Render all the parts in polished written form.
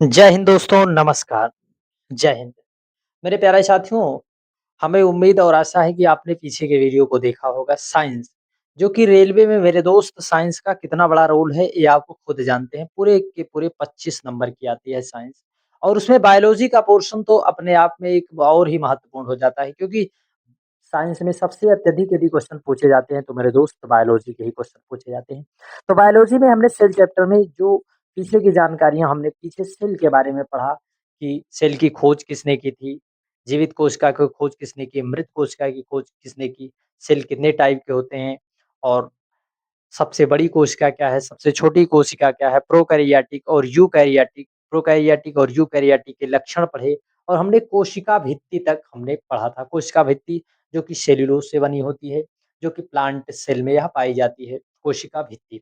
जय हिंद दोस्तों, नमस्कार। जय हिंद। मेरे प्यारे साथियों, हमें उम्मीद और आशा है कि आपने पीछे के वीडियो को देखा होगा साइंस, जो कि रेलवे में मेरे दोस्त साइंस का कितना बड़ा रोल है ये आप खुद जानते हैं। पूरे के पूरे 25 नंबर की आती है साइंस और उसमें बायोलॉजी का पोर्शन तो अपने आप में एक और ही महत्वपूर्ण हो जाता है क्योंकि साइंस में सबसे अत्यधिक यदि क्वेश्चन पूछे जाते हैं तो मेरे दोस्त बायोलॉजी के ही क्वेश्चन पूछे जाते हैं। तो बायोलॉजी में हमने सेल चैप्टर में जो पीछे की जानकारियाँ हमने पीछे सेल के बारे में पढ़ा कि सेल की खोज किसने की थी, जीवित कोशिका की खोज किसने की, मृत कोशिका की खोज किसने की, सेल कितने टाइप के होते हैं और सबसे बड़ी कोशिका क्या है, सबसे छोटी कोशिका क्या है, प्रोकैरियोटिक और यूकैरियोटिक के लक्षण पढ़े और हमने कोशिका भित्ति तक हमने पढ़ा था। कोशिका भित्ति जो कि सेल्यूलोज से बनी होती है, जो कि प्लांट सेल में यह पाई जाती है, कोशिका भित्ति।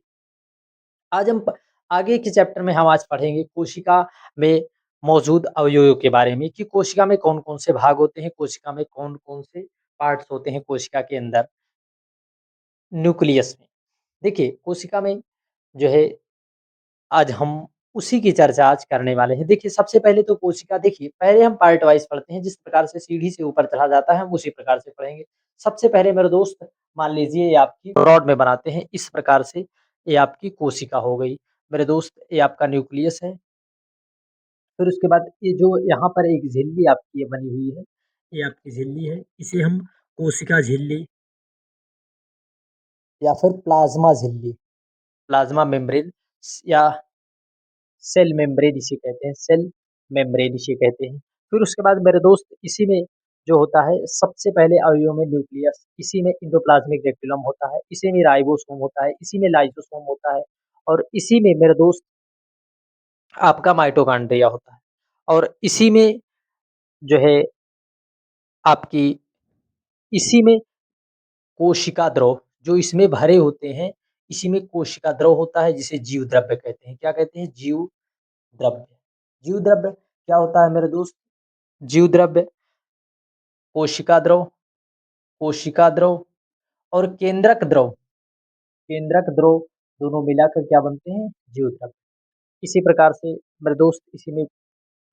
आज हम प आगे के चैप्टर में हम आज पढ़ेंगे कोशिका में मौजूद अवयवों के बारे में कि कोशिका में कौन-कौन से भाग होते हैं, कोशिका में कौन-कौन से पार्ट्स होते हैं कोशिका के अंदर, न्यूक्लियस में। देखिए, कोशिका में जो है आज हम उसी की चर्चा आज करने वाले हैं। देखिए, सबसे पहले तो कोशिका देखिए, पहले हम पार्ट वाइज़ पढ़ते हैं, जिस प्रकार से सीढ़ी से ऊपर चढ़ा जाता है, हम उसी प्रकार से पढ़ेंगे। सबसे पहले मेरे दोस्त मान लीजिए ये आपकी रॉड में बनाते हैं, इस प्रकार से ये आपकी कोशिका हो गई। मेरे दोस्त ये आपका न्यूक्लियस है, फिर उसके बाद ये जो यहाँ पर एक झिल्ली आपकी ये बनी हुई है, ये आपकी झिल्ली है, इसे हम कोशिका झिल्ली या फिर प्लाज़्मा झिल्ली, प्लाज़्मा मेम्ब्रेन या सेल मेम्ब्रेन इसे कहते हैं, सेल मेम्ब्रेन इसे कहते हैं। फिर उसके बाद मेरे दोस्त इसी में जो होता है सबसे पहले अवयव में न्यूक्लियस, इसी में एंडोप्लाज्मिक रेटिकुलम होता है, इसी में राइबोसोम होता है, इसी में लाइसोसोम होता है और इसी में मेरे दोस्त आपका माइटोकॉन्ड्रिया होता है और इसी में जो है आपकी इसी में कोशिका द्रव जो इसमें भरे होते हैं, इसी में कोशिका द्रव होता है जिसे जीव द्रव्य कहते हैं। क्या कहते हैं? जीव द्रव्य। जीव द्रव्य क्या होता है मेरे दोस्त? जीव द्रव्य कोशिका द्रव और केंद्रक द्रव दोनों मिलाकर क्या बनते हैं? जीव द्रव्य। इसी प्रकार से मेरे दोस्त इसी में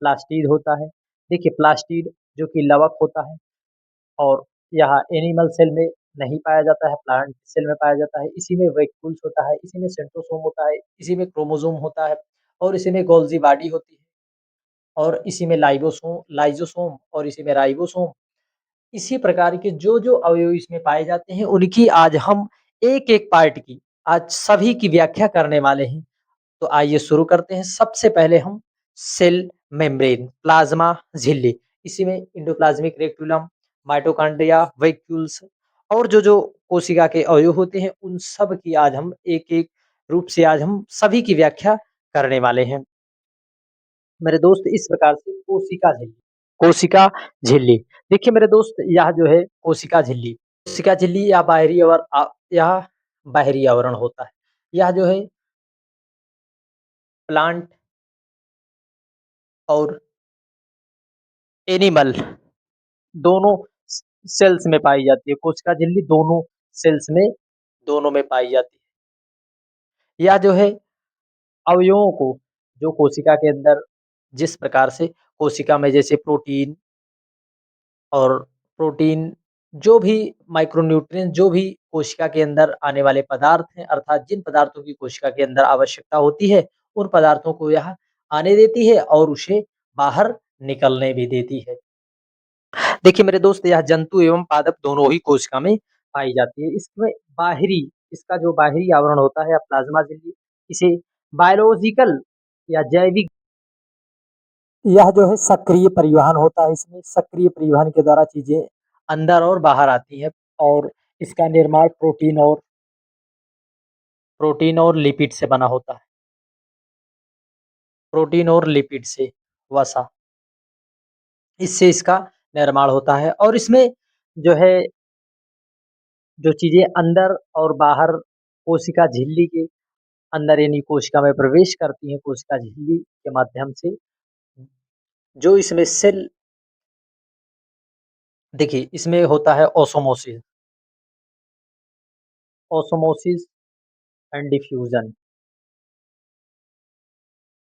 प्लास्टिड होता है। देखिए प्लास्टिड जो कि लवक होता है और यह एनिमल सेल में नहीं पाया जाता है, प्लांट सेल में पाया जाता है। इसी में वैक्यूल्स होता है, इसी में सेंट्रोसोम होता है, इसी में क्रोमोसोम होता है और इसी में गोल्गी बॉडी होती है और इसी में लाइसोसोम और इसी में राइबोसोम। इसी प्रकार के जो-जो अवयव इसमें पाए जाते हैं, उनकी आज हम एक-एक पार्ट की आज सभी की व्याख्या करने वाले हैं। तो आइए शुरू करते हैं। सबसे पहले हम सेल मेम्ब्रेन, प्लाज़्मा झिल्ली, इसी में एंडोप्लाज़्मिक रेटिकुलम, माइटोकॉन्ड्रिया, वैक्यूल्स और जो-जो कोशिका के अवयव होते हैं, उन सब की आज हम एक-एक रूप से आज हम सभी की व्याख्या करने वाले हैं। मेरे दोस्त इस प्रकार से कोशिका झिल्ली। देखिए मेरे दोस्त यह जो है कोशिका झिल्ली यह बाहरी आवरण होता है। यह जो है प्लांट और एनिमल दोनों सेल्स में पाई जाती है। कोशिका झिल्ली दोनों में पाई जाती है। यह जो है अवयवों को जो कोशिका के अंदर जिस प्रकार से कोशिका में जैसे और प्रोटीन जो भी माइक्रोन्यूट्रिएंट जो भी कोशिका के अंदर आने वाले पदार्थ हैं अर्थात जिन पदार्थों की कोशिका के अंदर आवश्यकता होती है, उन पदार्थों को यह आने देती है और उसे बाहर निकलने भी देती है। देखिए मेरे दोस्त यह जंतु एवं पादप दोनों ही कोशिका में पाई जाती है। इसमें बाहरी इसका जो बाहरी आवरण होता है या प्लाज्मा झिल्ली इसे बायोलॉजिकल या जैविक यह जो है सक्रिय परिवहन होता है इसमें, सक्रिय परिवहन के द्वारा चीज़ें अंदर और बाहर आती हैं और इसका निर्माण प्रोटीन और लिपिड से बना होता है। प्रोटीन और लिपिड से वसा, इससे इसका निर्माण होता है और इसमें जो है जो चीज़ें अंदर और बाहर कोशिका झिल्ली के अंदर यानी कोशिका में प्रवेश करती हैं, कोशिका झिल्ली के माध्यम से जो इसमें सेल देखिए इसमें होता है ओस्मोसिस एंड डिफ्यूज़न।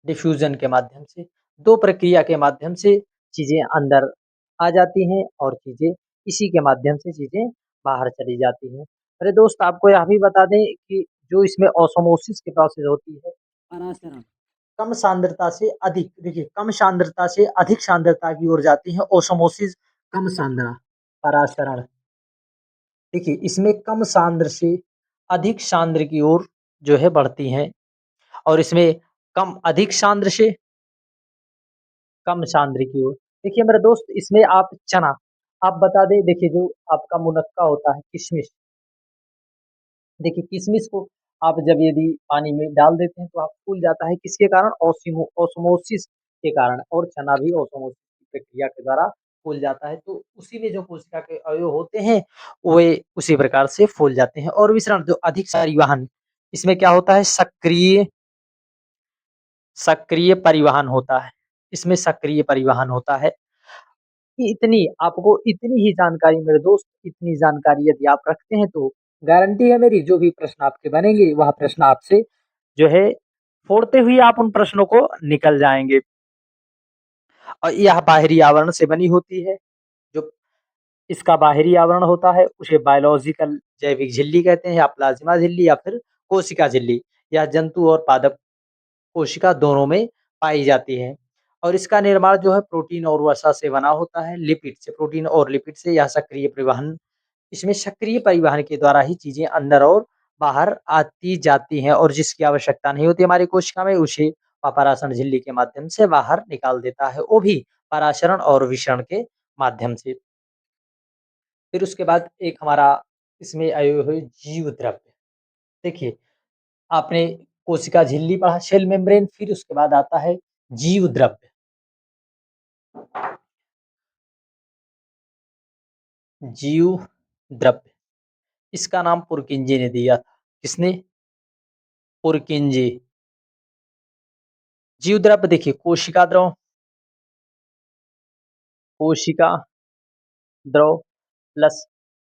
डिफ्यूज़न के माध्यम से 2 प्रक्रिया के माध्यम से चीज़ें अंदर आ जाती हैं और चीज़ें इसी के माध्यम से चीज़ें बाहर चली जाती हैं। अरे दोस्त आपको यह भी बता दें कि जो इसमें ऑस्मोसिस की प्रोसेस होती है, परासरण, कम सांद्रता से अधिक देखिए कम सांद्रता से अधिक सांद्रता की ओर जाती है ऑस्मोसिस कम सांद्रता, परासरण देखिए इसमें कम सांद्र से अधिक सांद्र की ओर जो है बढ़ती हैं और इसमें कम अधिक सांद्र से कम सांद्र की ओर। देखिए मेरे दोस्त इसमें आप बता दें देखिए जो आपका मुनक्का होता है किशमिश, देखिए किशमिश को आप जब यदि पानी में डाल देते हैं तो आप फूल जाता है किसके कारण? ऑस्मोसिस के कारण और चना भी ऑस्मोसिस की प्रक्रिया के द्वारा फूल जाता है। तो उसी में जो कोशिका के अवयव होते हैं, वे उसी प्रकार से फूल जाते हैं और विसरण जो अधिक परिवहन, इसमें क्या होता है सक्रिय सक्रिय परिवहन होता है। इसमें सक्रिय परिवहन होता है कि इतनी ही जानकारी मेरे दोस्त, इतनी जानकारी यदि आप रखते हैं तो गारंटी है मेरी जो भी प्रश्न आपके बनेंगे, वह प्रश्न आपसे जो है फोड़ते हुए आप उन प्रश्नों को निकल जाएँगे। और यह बाहरी आवरण से बनी होती है, जो इसका बाहरी आवरण होता है उसे बायोलॉजिकल जैविक झिल्ली कहते हैं या प्लाज्मा झिल्ली या फिर कोशिका झिल्ली। यह जंतु और पादप कोशिका दोनों में पाई जाती है और इसका निर्माण जो है प्रोटीन और वसा से बना होता है, लिपिड से प्रोटीन और लिपिड से यह सक्रिय परिवहन इसमें सक्रिय परिवहन के द्वारा ही चीज़ें अंदर और बाहर आती जाती हैं और जिसकी आवश्यकता नहीं होती हमारी कोशिका में उसे परासरण झिल्ली के माध्यम से बाहर निकाल देता है, वो भी परासरण और विसरण के माध्यम से। फिर उसके बाद एक हमारा इसमें आए हुए जीव द्रव्य। देखिए, आपने कोशिका झिल्ली पढ़ा सेल मेम्ब्रेन फिर उसके बाद आता है जीव द्रव्य। जीव द्रव्य, इसका नाम पुरकिंजे ने दिया था। किसने? पुरकिंजे। जीव द्रव्य देखिए कोशिका द्रव, कोशिका द्रव प्लस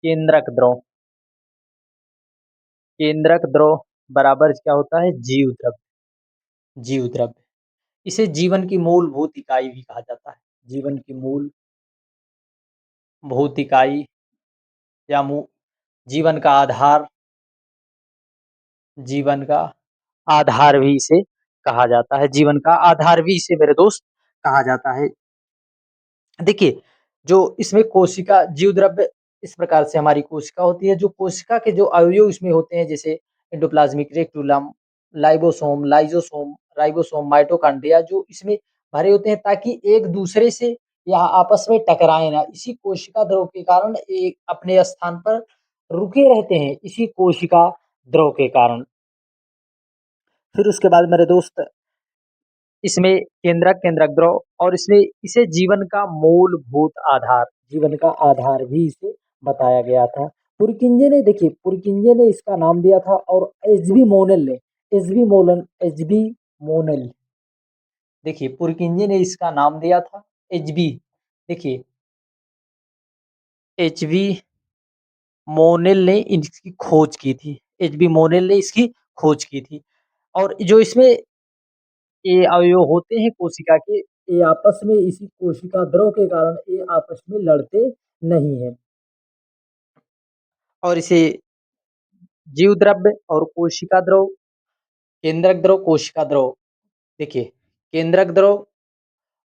केंद्रक द्रव, केंद्रक द्रव बराबर क्या होता है जीव द्रव्य। जीव द्रव्य इसे जीवन की मूलभूत इकाई भी कहा जाता है। जीवन की मूलभूत इकाई या जीवन का आधार, जीवन का आधार भी इसे कहा जाता है। जीवन का आधार भी इसे मेरे दोस्त कहा जाता है। देखिए, जो इसमें कोशिका जीव द्रव्य इस प्रकार से हमारी कोशिका होती है, जो कोशिका के जो अवयव इसमें होते हैं जैसे endoplasmic reticulum, lysosome, ribosome, mitochondria जो इसमें भरे होते हैं ताकि एक दूसरे से या आपस में टकराए ना। इसी कोशिका द्रव के कारण एक अपने स्थान पर रुके रहते हैं, इसी कोशिका द्रव के कारण। फिर उसके बाद मेरे दोस्त इसमें केंद्रक द्रव और इसमें इसे जीवन का आधार भी इसे बताया गया था। पुरकिंजे ने इसका नाम दिया था और एचबी मोनेल देखिए पुरकिंजे ने इसका नाम दिया था एचबी देखिए एचबी मोनेल ने इसकी खोज की थी। एचबी मोनेल ने इसकी खोज की थी और जो इसमें ये अवयव होते हैं कोशिका के, ये आपस में इसी कोशिका द्रव के कारण ये आपस में लड़ते नहीं हैं और इसे जीव द्रव्य और कोशिका द्रव, केंद्रक द्रव, कोशिका द्रव देखिए केंद्रक द्रव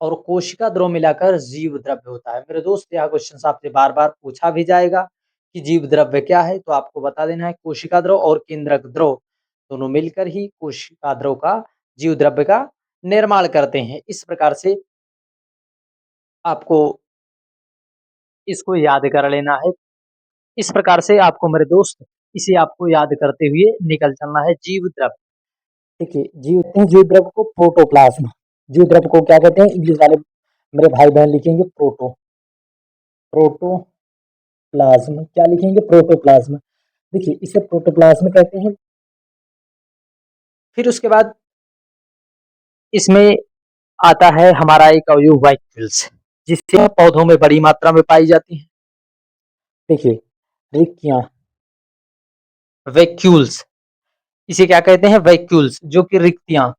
और कोशिका द्रव मिलाकर जीव द्रव्य होता है। मेरे दोस्त यह क्वेश्चन आपसे बार-बार पूछा भी जाएगा कि जीव द्रव्य क्या है? तो आपको बता देना है कोशिका द्रव और केंद्रक द्रव दोनों मिलकर ही कोशिका द्रव का जीव द्रव्य का निर्माण करते हैं। इस प्रकार से आपको इसको याद कर लेना है। इस प्रकार से आपको मेरे दोस्त इसे आपको याद करते हुए निकल चलना है जीव द्रव्य। देखिए जीव द्रव्य को प्रोटोप्लाज्म, जीव द्रव्य को क्या कहते हैं इंग्लिश वाले मेरे भाई बहन लिखेंगे प्रोटोप्लाज्म, क्या लिखेंगे प्रोटोप्लाज्म। देखिए इसे प्रोटोप्लाज्म कहते हैं। फिर उसके बाद इसमें आता है हमारा एक अवयव वैक्यूल्स, जिससे पौधों में बड़ी मात्रा में पाई जाती है। देखिए रिक्तियां, वैक्यूल्स इसे क्या कहते हैं वैक्यूल्स जो कि रिक्तियां।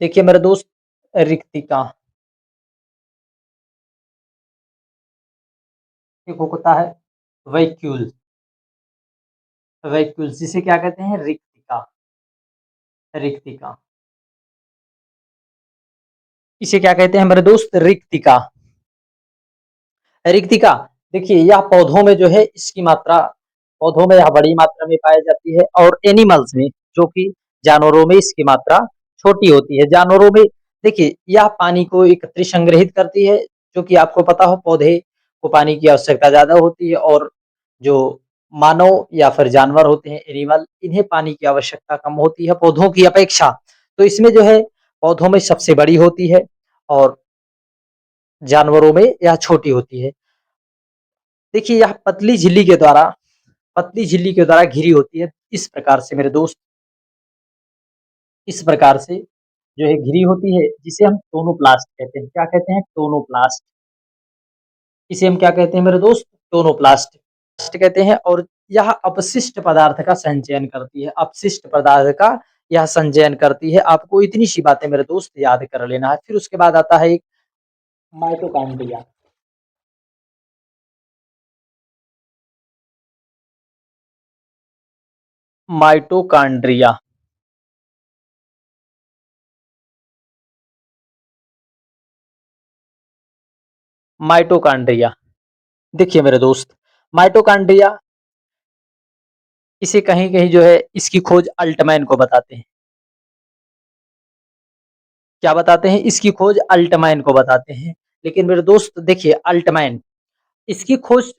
देखिए मेरे दोस्त रिक्तिका एक होता है वैक्यूल, वैक्यूल जिसे क्या कहते हैं रिक्तिका, रिक्तिका। इसे क्या कहते हैं मेरे दोस्त रिक्तिका, रिक्तिका। देखिए यह पौधों में जो है इसकी मात्रा, पौधों में यह बड़ी मात्रा में पाई जाती है और एनिमल्स में, जो कि जानवरों में इसकी मात्रा छोटी होती है। जानवरों में देखिए यह पानी को एकत्रित संग्रहित करती है, जो कि आपको पता हो पौधे को पानी की आवश्यकता ज़्यादा होती है और जो मानव या फिर जानवर होते हैं एनिमल, इन्हें पानी की आवश्यकता कम होती है पौधों की अपेक्षा। तो इसमें जो है पौधों में सबसे बड़ी होती है और जानवरों में यह छोटी होती है। देखिए यह पतली झिल्ली के द्वारा घिरी होती है। इस प्रकार से मेरे दोस्त, इस प्रकार से जो है घिरी होती है, जिसे हम टोनोप्लास्ट कहते हैं। क्या कहते हैं? टोनोप्लास्ट। इसे हम क्या कहते हैं मेरे दोस्त? टोनोप्लास्ट कहते हैं। और यह अपशिष्ट पदार्थ का संचयन करती है, अपशिष्ट पदार्थ का यह संचयन करती है। आपको इतनी सी बातें मेरे दोस्त याद कर लेना है। फिर उसके बाद आता है एक माइटोकॉन्ड्रिया। Mitochondria, mitochondria. देखिए मेरे दोस्त, माइटोकॉन्ड्रिया, इसे कहीं-कहीं जो है इसकी खोज अल्टमैन को बताते हैं। क्या बताते हैं? इसकी खोज अल्टमैन को बताते हैं। लेकिन मेरे दोस्त देखिए अल्टमैन, इसकी खोज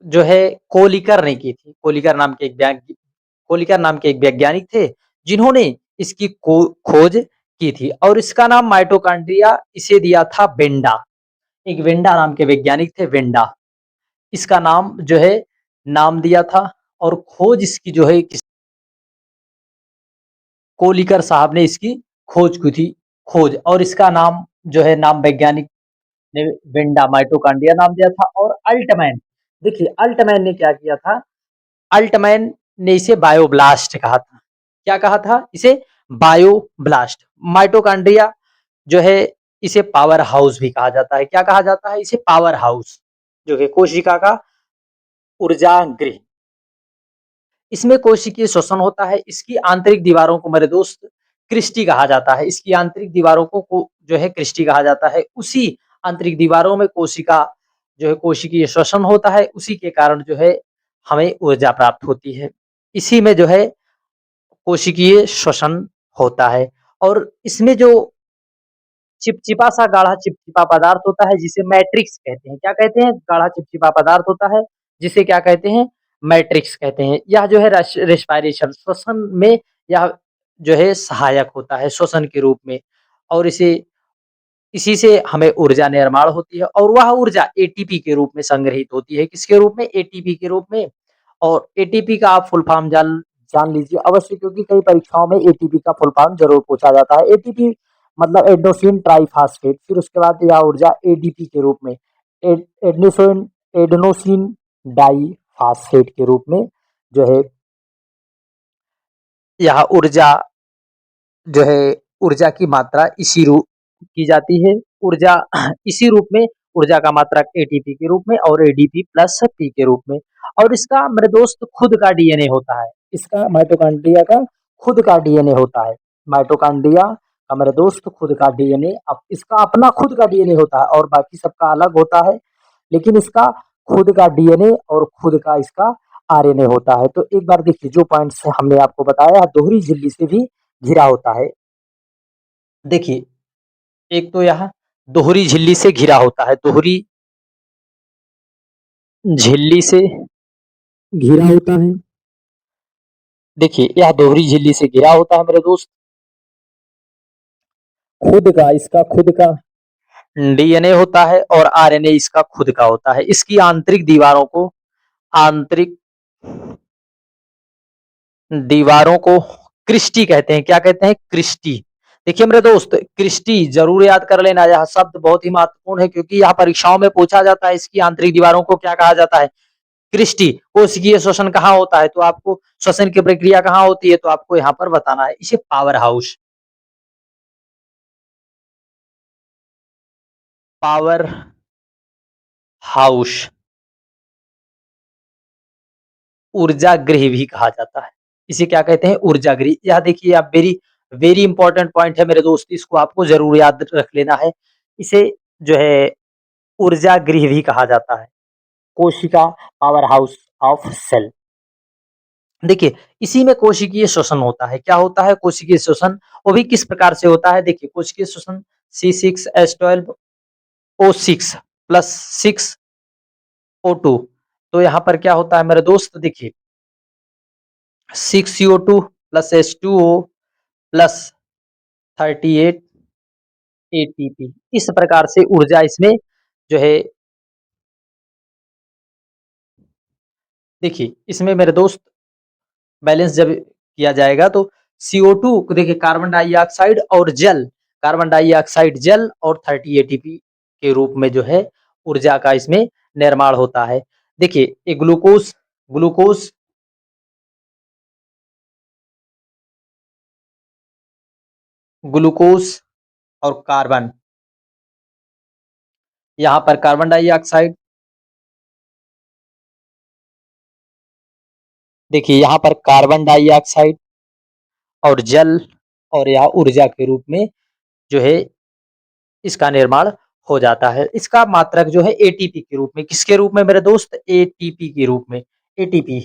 जो है कोलिकर ने की थी। कोलिकर नाम के एक वैज्ञानिक थे, जिन्होंने इसकी खोज की थी और इसका नाम माइटोकॉन्ड्रिया इसे दिया था वेंडा। एक वेंडा नाम के वैज्ञानिक थे, वेंडा। इसका नाम जो है नाम दिया था और खोज इसकी जो है कोलिकर साहब ने इसकी खोज की थी, खोज। और इसका नाम जो है नाम वैज्ञानिक ने वेंडा माइटोकॉन्ड्रिया नाम दिया था। और अल्टमैन, देखिए अल्टमैन ने क्या किया था, अल्टमैन ने इसे बायोब्लास्ट कहा था। क्या कहा था? इसे बायोब्लास्ट। माइटोकॉन्ड्रिया जो है इसे पावर हाउस भी कहा जाता है। क्या कहा जाता है? इसे पावर हाउस, जो कि कोशिका का ऊर्जा गृह। इसमें कोशिकीय श्वसन होता है। इसकी आंतरिक दीवारों को मेरे दोस्त क्रिस्टी कहा जाता है। इसकी आंतरिक दीवारों को जो है क्रिस्टी कहा जाता है। उसी आंतरिक दीवारों में कोशिका जो है कोशिकीय श्वसन होता है, उसी के कारण जो है हमें ऊर्जा प्राप्त होती है। इसी में जो है कोशिकीय श्वसन होता है। और इसमें जो चिपचिपा सा गाढ़ा चिपचिपा पदार्थ होता है, जिसे मैट्रिक्स कहते हैं। क्या कहते हैं? गाढ़ा चिपचिपा पदार्थ होता है, जिसे क्या कहते हैं? मैट्रिक्स कहते हैं। यह जो है रेस्पिरेशन, श्वसन में यह जो है सहायक होता है श्वसन के रूप में। और इसी से हमें ऊर्जा निर्माण होती है और वह ऊर्जा एटीपी के रूप में संग्रहित होती है। किसके रूप में? एटीपी के रूप में। और एटीपी का आप फुल फॉर्म जान जान लीजिए अवश्य, क्योंकि कई परीक्षाओं में एटीपी का फुल फॉर्म ज़रूर पूछा जाता है। एटीपी मतलब एडेनोसिन ट्राइफॉस्फेट। फिर उसके बाद यह ऊर्जा एडीपी के रूप में, एडेनोसिन एडेनोसिन डाइफॉस्फेट के रूप में जो है यह ऊर्जा जो है ऊर्जा की मात्रा इसी रूप की जाती है। ऊर्जा इसी रूप में, ऊर्जा का मात्रक एटीपी के रूप में और एडीपी प्लस पी के रूप में। और इसका मेरे दोस्त खुद का डीएनए होता है। इसका माइटोकॉन्ड्रिया का खुद का डीएनए होता है। माइटोकॉन्ड्रिया का मेरे दोस्त खुद का डीएनए, इसका अपना खुद का डीएनए होता है और बाकी सबका अलग होता है। लेकिन इसका खुद का डीएनए और खुद का इसका आरएनए होता है। तो एक बार देखिए जो पॉइंट्स हमने आपको बताया, दोहरी झिल्ली से भी घिरा होता है। देखिए, एक तो यहाँ दोहरी झिल्ली से घिरा होता है, दोहरी झिल्ली से घिरा होता है। देखिए, यह दोहरी झिल्ली से घिरा होता है मेरे दोस्त। खुद का, इसका खुद का डीएनए होता है और आरएनए इसका खुद का होता है। इसकी आंतरिक दीवारों को, आंतरिक दीवारों को क्रिस्टी कहते हैं। क्या कहते हैं? क्रिस्टी। देखिए मेरे दोस्त, क्रिस्टी जरूर याद कर लेना। यह शब्द बहुत ही महत्वपूर्ण है, क्योंकि यह परीक्षाओं में पूछा जाता है। इसकी आंतरिक दीवारों को क्या कहा जाता है? क्रिस्टी। कोशिकीय श्वसन कहाँ होता है? तो आपको श्वसन की प्रक्रिया कहाँ होती है? तो आपको यहाँ पर बताना है। इसे पावर हाउस, पावर हाउस ऊर्जा गृह भी कहा जाता है। इसे क्या कहते हैं? ऊर्जा गृह। यह देखिए आप वेरी वेरी इंपॉर्टेंट पॉइंट है मेरे दोस्त, इसको आपको ज़रूर याद रख लेना है। इसे जो है ऊर्जा गृह भी कहा जाता है। कोशिका पावर हाउस ऑफ सेल। देखिए, इसी में कोशिकीय श्वसन होता है। क्या होता है? कोशिकीय श्वसन। वो भी किस प्रकार से होता है? देखिए, कोशिकीय श्वसन C6H12O6 प्लस 6O2। तो यहाँ पर क्या होता है मेरे दोस्त? देखिए 6CO2 plus H2O plus 38 ATP। इस प्रकार से ऊर्जा इसमें जो है, देखिए इसमें मेरे दोस्त बैलेंस जब किया जाएगा तो CO2 को देखिए, कार्बन डाइऑक्साइड और जल, कार्बन डाइऑक्साइड जल और 30 एटीपी के रूप में जो है ऊर्जा का इसमें निर्माण होता है। देखिए ये ग्लूकोज ग्लूकोज ग्लूकोज और कार्बन, यहाँ पर कार्बन डाइऑक्साइड, देखिए यहाँ पर कार्बन डाइऑक्साइड और जल, और यह ऊर्जा के रूप में जो है इसका निर्माण हो जाता है। इसका मात्रक जो है एटीपी के रूप में, किसके रूप में मेरे दोस्त? एटीपी के रूप में। एटीपी।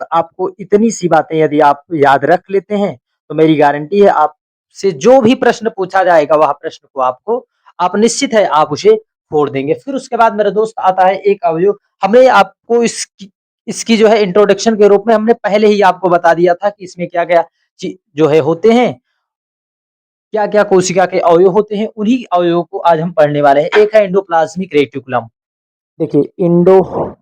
तो आपको इतनी सी बातें यदि आप याद रख लेते हैं तो मेरी गारंटी है आपसे जो भी प्रश्न पूछा जाएगा वह प्रश्न को आपको, आप निश्चित है आप उसे फोड़ देंगे। फिर उसके बाद मेरे दोस्त आता है एक अवयव। हमने आपको इसकी इसकी जो है इंट्रोडक्शन के रूप में हमने पहले ही आपको बता दिया था कि इसमें क्या-क्या जो है होते हैं, क्या-क्या कोशिका के अवयव होते हैं, उन्हीं अवयवों को आज हम पढ़ने वाले हैं। एक है एंडोप्लाज्मिक रेटिकुलम। देखिए एंडोप्लाज्मिक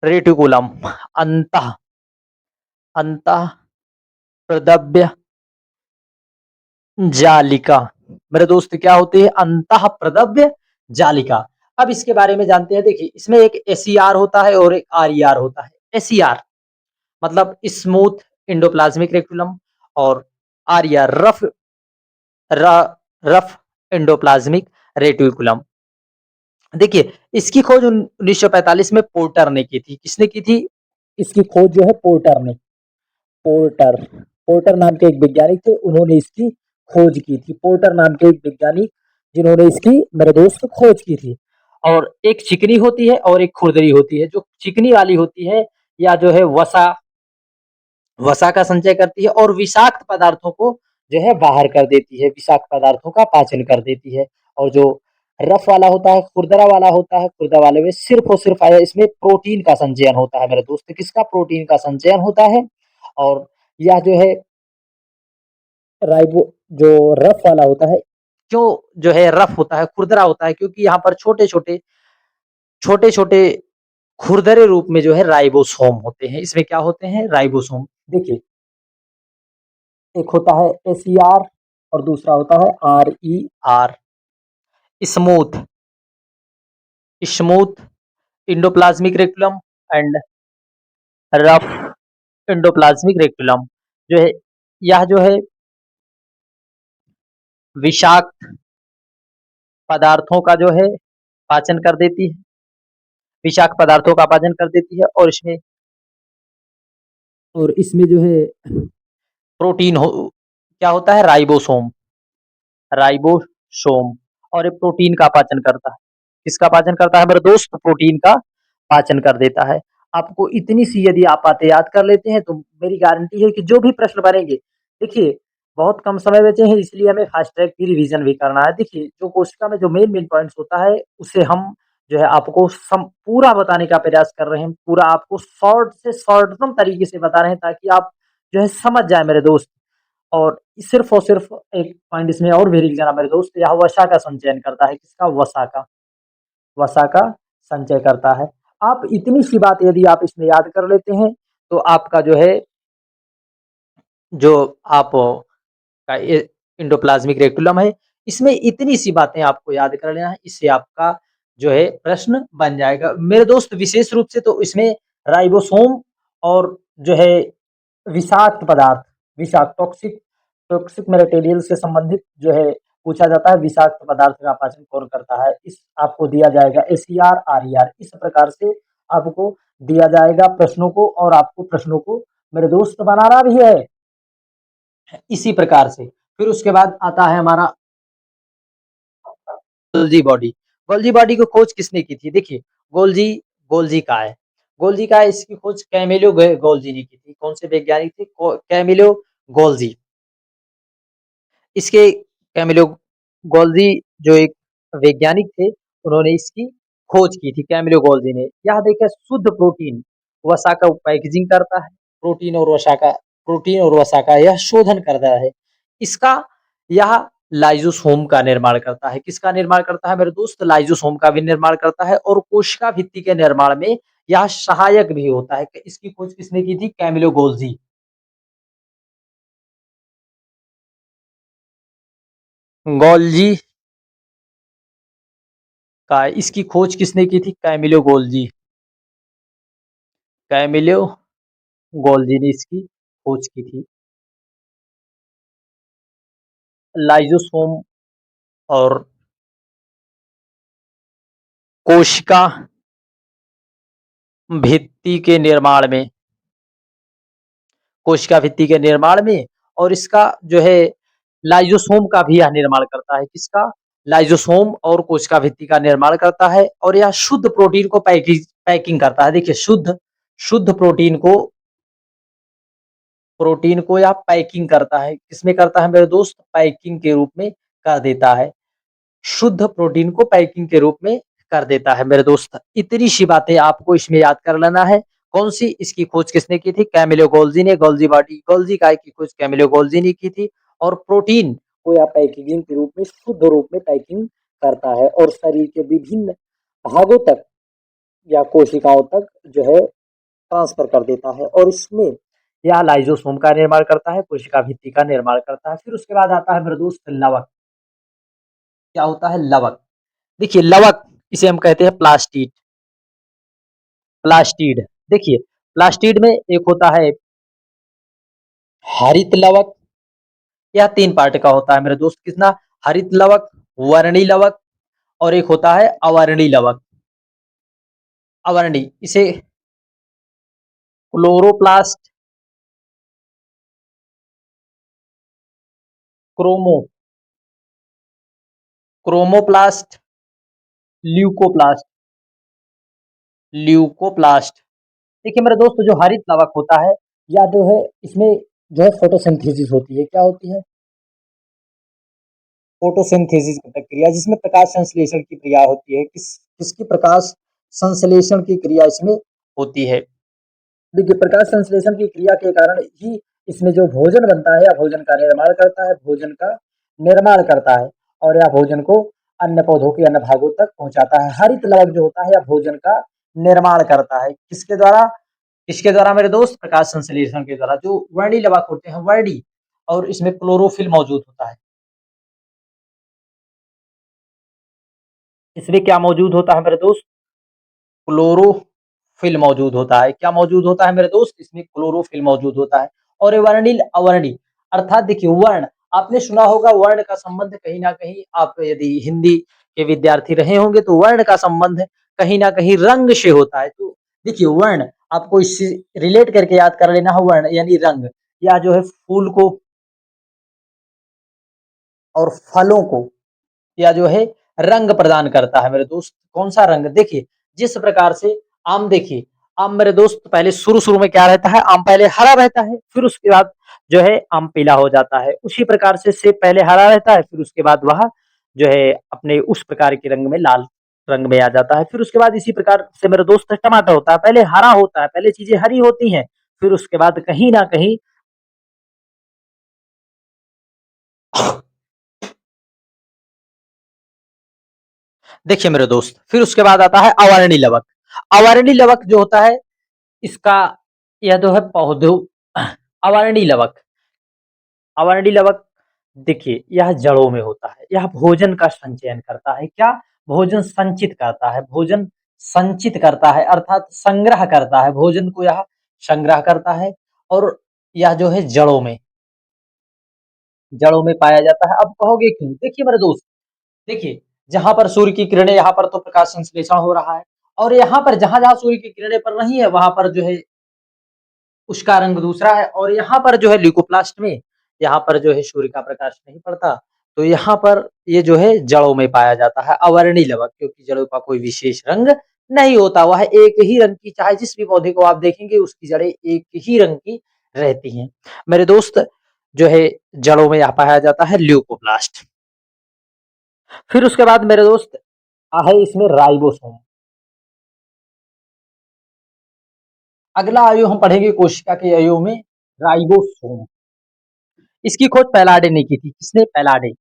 रेटिकुलम अंतः अंतः प्रदव्य जालिका। मेरे दोस्त क्या होती है? अंतः प्रदव्य जालिका। अब इसके बारे में जानते हैं। देखिए इसमें एक एसीआर होता है और एक आरईआर होता है। एसीआर मतलब स्मूथ एंडोप्लाज्मिक रेटिकुलम, और आरईआर रफ एंडोप्लाज्मिक रेटिकुलम। देखिए इसकी खोज 1945 में पोर्टर ने की थी। किसने की थी? इसकी खोज जो है पोर्टर ने, पोर्टर पोर्टर नाम के एक वैज्ञानिक थे, उन्होंने इसकी खोज की थी। पोर्टर नाम के एक वैज्ञानिक जिन्होंने इसकी मेरे दोस्त खोज की थी। और एक चिकनी होती है और एक खुरदरी होती है। जो चिकनी वाली होती है या जो है वसा वसा का संचय करती है और विषाक्त पदार्थों को जो है बाहर कर देती है, विषाक्त पदार्थों का पाचन कर देती है। और जो रफ वाला होता है, खुरदरा वाला होता है, खुरदा वाले में सिर्फ और सिर्फ आया इसमें प्रोटीन का संचयन होता है मेरे दोस्त। किसका? प्रोटीन का संचयन होता है। और यह जो है राइबो जो रफ वाला होता है, क्यों जो है रफ होता है, खुरदरा होता है? क्योंकि यहाँ पर छोटे-छोटे खुरदरे रूप में जो है राइबोसोम होते हैं। इसमें क्या होते हैं? राइबोसोम। देखिए एक होता है एसीआर और दूसरा होता है RER. Smooth smooth endoplasmic reticulum and rough endoplasmic reticulum जो है, यह जो है विषाक्त पदार्थों का जो है पाचन कर देती है, विषाक्त पदार्थों का पाचन कर देती है। और इसमें जो है प्रोटीन हो क्या होता है? Ribosome, ribosome. और ये प्रोटीन का पाचन करता है। किसका पाचन करता है मेरे दोस्त? प्रोटीन का पाचन कर देता है। आपको इतनी सी यदि आप बातें याद कर लेते हैं तो मेरी गारंटी है कि जो भी प्रश्न बनेंगे, देखिए बहुत कम समय बचे हैं इसलिए हमें फास्ट ट्रैक की रिवीजन भी करना है। देखिए जो कोशिका में जो मेन पॉइंट्स होता है उसे हम जो है आपको पूरा बताने का प्रयास कर रहे हैं। पूरा आपको शॉर्ट से शॉर्टतम तरीके से बता रहे हैं ताकि आप जो है समझ जाए मेरे दोस्त। और सिर्फ एक पॉइंट इसमें और भी लिख देना मेरे दोस्त, यह वसा का संचयन करता है। किसका? वसा का संचय करता है। आप इतनी सी बात यदि आप इसमें याद कर लेते हैं तो आपका जो है जो आप का एंडोप्लाज्मिक रेटिकुलम है, इसमें इतनी सी बातें आपको याद कर लेना है, इससे आपका जो है प्रश्न बन जाएगा। मेरे दोस्त विशेष रूप से तो इसमें राइबोसोम और जो है विषाक्त पदार्थ, विषाक्त टॉक्सिक टॉक्सिक मटेरियल से संबंधित जो है पूछा जाता है विषाक्त पदार्थ का पाचन कौन करता है, इस आपको दिया जाएगा एसीआर आरईआर। इस प्रकार से आपको दिया जाएगा प्रश्नों को, और आपको प्रश्नों को मेरे दोस्त बनाना भी है इसी प्रकार से। फिर उसके बाद आता है हमारा गोल्जी बॉडी। गोल्जी बॉडी को खोज किसने की थी? देखिए, गोल्जी गोल्जी का है, गोल्जी का है, इसकी खोज कैमिलो गोल्जी ने की थी। कौन से वैज्ञानिक थे? Camillo Golgi. इसके कैमिलो गोल्जी जो एक वैज्ञानिक थे, उन्होंने इसकी खोज की थी, कैमिलो गोल्जी ने। यहाँ देखिए, शुद्ध प्रोटीन वसा का पैकेजिंग करता है, प्रोटीन और वसा का यह शोधन करता है। इसका यह लाइजोसोम का निर्माण करता है। किसका निर्माण करता है मेरे दोस्त? लाइजोसोम का भी निर्माण करता है, और कोशिका भित्ति के निर्माण में यह सहायक भी होता है। इसकी खोज किसने की थी? Camillo Golgi. गोल्जी का इसकी खोज किसने की थी? Camillo Golgi. कैमिलो गोल्जी ने इसकी खोज की थी। लाइजोसोम और कोशिका भित्ति के निर्माण में, कोशिका भित्ति के निर्माण में, और इसका जो है लाइजोसोम का भी यह निर्माण करता है। किसका? लाइजोसोम और कोशिका भित्ति का निर्माण करता है, और यह शुद्ध प्रोटीन को पैकिंग करता है। देखिए, शुद्ध शुद्ध प्रोटीन को यह पैकिंग करता है। किसमें करता है मेरे दोस्त? पैकिंग के रूप में कर देता है। शुद्ध प्रोटीन को पैकिंग के रूप में कर देता है मेरे दोस्त। इतनी सी बातें आपको इसमें याद कर लेना है। कौन सी? इसकी खोज किसने की थी? कैमिलो गोल्जी ने। गोल्जी काय की खोज कैमिलो गोल्जी ने की थी। और प्रोटीन को या पैकेजिंग के रूप में, शुद्ध रूप में पैकिंग करता है, और शरीर के विभिन्न भागों तक या कोशिकाओं तक जो है ट्रांसफर कर देता है, और इसमें यह लाइजोसोम का निर्माण करता है, कोशिका भित्ति का निर्माण करता है। फिर उसके बाद आता है मेरे दोस्त लवक। क्या होता है? लवक। देखिए, लवक इसे हम कहते हैं प्लास्टिड। प्लास्टिड, देखिए, प्लास्टिड में एक होता है हरित लवक। यह 3 पार्ट का होता है मेरे दोस्त। कितना? हरित लवक, वर्णी लवक, और एक होता है अवर्णी लवक। अवर्णी, इसे chloroplast, chromo chromoplast, leucoplast, leucoplast. देखिए मेरे दोस्त, जो हरित लवक होता है, या जो है इसमें जो है फोटोसिंथेसिस होती है। क्या होती है? फोटोसिंथेसिस की प्रक्रिया, जिसमें प्रकाश संश्लेषण की क्रिया होती है। किसकी प्रकाश संश्लेषण की क्रिया इसमें होती है? देखिए, प्रकाश संश्लेषण की क्रिया के कारण ही इसमें जो भोजन बनता है, या भोजन का निर्माण करता है, भोजन का निर्माण करता है, और यह भोजन को अन्य पौधों के अन्य भागों तक पहुंचाता है। हरित लवक जो होता है, यह भोजन का निर्माण करता है। किसके द्वारा? किसके द्वारा मेरे दोस्त? प्रकाश संश्लेषण के द्वारा। जो वर्णी लवक होते हैं, वर्णी, और इसमें क्लोरोफिल मौजूद होता है। इसमें क्या मौजूद होता है मेरे दोस्त? क्लोरोफिल मौजूद होता है। क्या मौजूद होता है मेरे दोस्त? इसमें क्लोरोफिल मौजूद होता है। और ये वर्णिल अवर्णी, अर्थात देखिए, वर्ण, आपने सुना होगा वर्ण का संबंध कहीं ना कहीं, आप यदि हिंदी के विद्यार्थी रहे होंगे तो वर्ण का संबंध कहीं ना कहीं रंग से होता है। तो देखिए, वर्ण आपको इससे रिलेट करके याद कर लेना है। वर्ण यानी रंग, या जो है फूल को और फलों को, या जो है रंग प्रदान करता है मेरे दोस्त। कौन सा रंग? देखिए, जिस प्रकार से आम, देखिए, आम मेरे दोस्त पहले शुरू-शुरू में क्या रहता है? आम पहले हरा रहता है, फिर उसके बाद जो है आम पीला हो जाता है। उसी प्रकार से सेब पहले हरा रहता है, फिर उसके बाद वह जो है अपने उस प्रकार के रंग में, लाल रंग में आ जाता है। फिर उसके बाद इसी प्रकार से मेरे दोस्त टमाटर होता है, पहले हरा होता है, पहले चीजें हरी होती हैं, फिर उसके बाद कहीं ना कहीं देखिए मेरे दोस्त, फिर उसके बाद आता है अवर्णी लवक। अवर्णी लवक जो होता है, इसका यह जो है पौधों, अवर्णी लवक, अवर्णी लवक, देखिए, यह जड़ों में होता है। यह भोजन का संचयन करता है। क्या? भोजन संचित करता है, भोजन संचित करता है, अर्थात संग्रह करता है, भोजन को यह संग्रह करता है। और यह जो है जड़ों में जड़ों में पाया जाता है। अब कहोगे क्यों? देखिए मेरे दोस्त, देखिए जहाँ पर सूर्य की किरणें, यहाँ पर तो प्रकाश संश्लेषण हो रहा है और यहाँ पर जहाँ-जहाँ सूर्य की किरणें पड़ रही है, वहाँ पर जो है उसका रंग दूसरा है और यहाँ पर जो है ल्यूकोप्लास्ट में, यहाँ पर जो है सूर्य का प्रकाश नहीं पड़ता, तो यहाँ पर ये जो है जड़ों में पाया जाता है अवर्णीय लवक, क्योंकि जड़ों का कोई विशेष रंग नहीं होता, वह एक ही रंग की, चाहे जिस भी पौधे को आप देखेंगे उसकी जड़ें एक ही रंग की रहती हैं। मेरे दोस्त, जो है जड़ों में यहाँ पाया जाता है ल्यूकोप्लास्ट। फिर उसके बाद मेरे दोस्त है इसमें राइबोसोम। अगला अवयव हम पढ़ेंगे कोशिका के अवयव में, राइबोसोम। इसकी खोज पैलाडे ने की थी। किसने? पैलाडे।